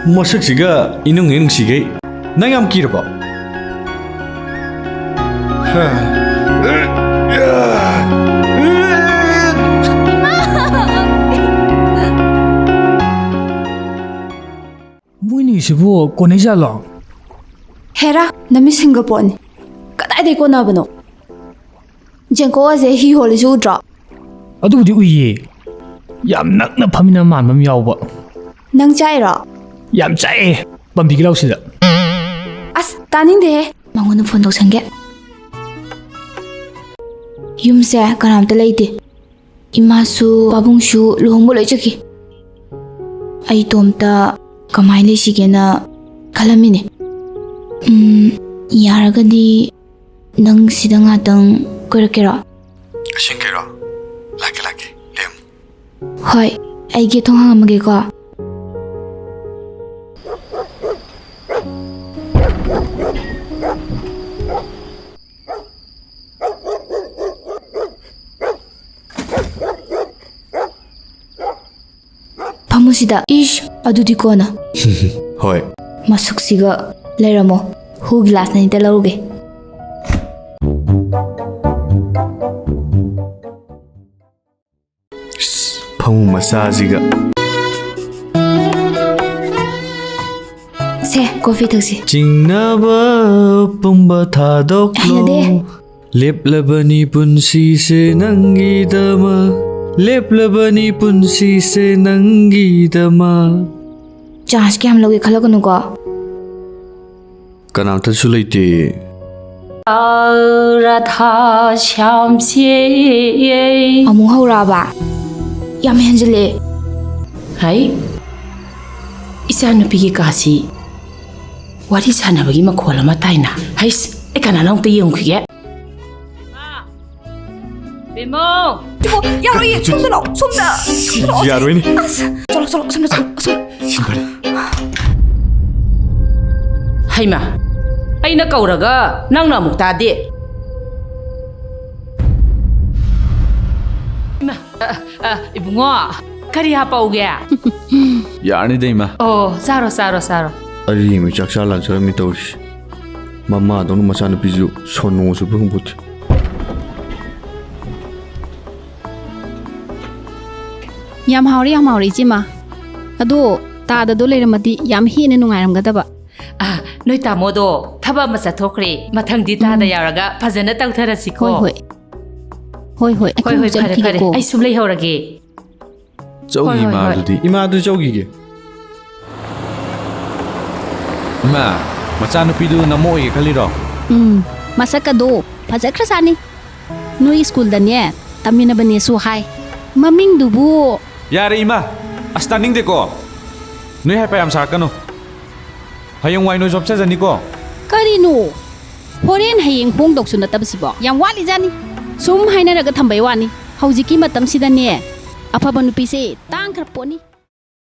Masaksiga inung sige. Nangam kirabo. Muni sibo koneja long. Hera, nami Singapore. Kadai de ko na bano. Jengko aze hi hole ju dra. Adubudi uye. Yam nakna phamina manmam yawba. Nang chai ra. Yam chai. Bambi gilaw sida. As taning de. Mangon phone dok sange. Yum se karam ta leite. Imasu babungshu luhongbo loi chaki. Ai tomta kamai le sigena kalamine. Yaragadi nang sida ngatang korakera. Shinkera. Laki. Lem. Hoi, ai ge thong hamage ko. Pamusida ish adudi kona. Hoi. Masuksiga leramo. Hu glass na ite lauge. Pamu masajiga. Se, coffee taxi. Jingnaba pumba thadok lo. Leplabani punsi se nangi dama. Leplabani punsi se nangi dama. Chance ke hum loge khalo kanu ko. Kanam ta sulaiti. Radha Shyam se. Amu haura ba. Yam henjele. Hai. Isa nupi ki kasi. Wari sana bagi makola matai na. Hais, ekana nang te yung kige. Bimo. 야로이 손 들어. 야로이니. 손 들어. 신발이. Haima. Aina kauraga nang namuk tadi. Ma, ibungo. Kari hapa uge. Yani deima. Oh, saro. Ari mi chaksa lan sa mi tawsi. Mama donu masana pizu sonu su bung but. Yam hauri jima. Ado ta da do leramati yam hine nungairam gadaba. Noi tamodo thaba masa thokre mathang di ta da yaraga phajana tawtharasi ko. Hoi. Khare. Ai sum lei horage. Jogi ma dudi. Ima du jogi ge. Ma, macana pidu namo e khaliro. Masaka do phajakra sani. Noi school danye tamina bane su hai. Maming dubu. Yare ima. Astaning de ko. Noi hai payam sakano. Hayong wai noi job sa jani ko. Karino. Horen hayeng pong dok sunat tabsibo. Yang wali jani. Sum haina raga thambai wani. Haujiki matam sidane. Apa banupi se tang kharponi.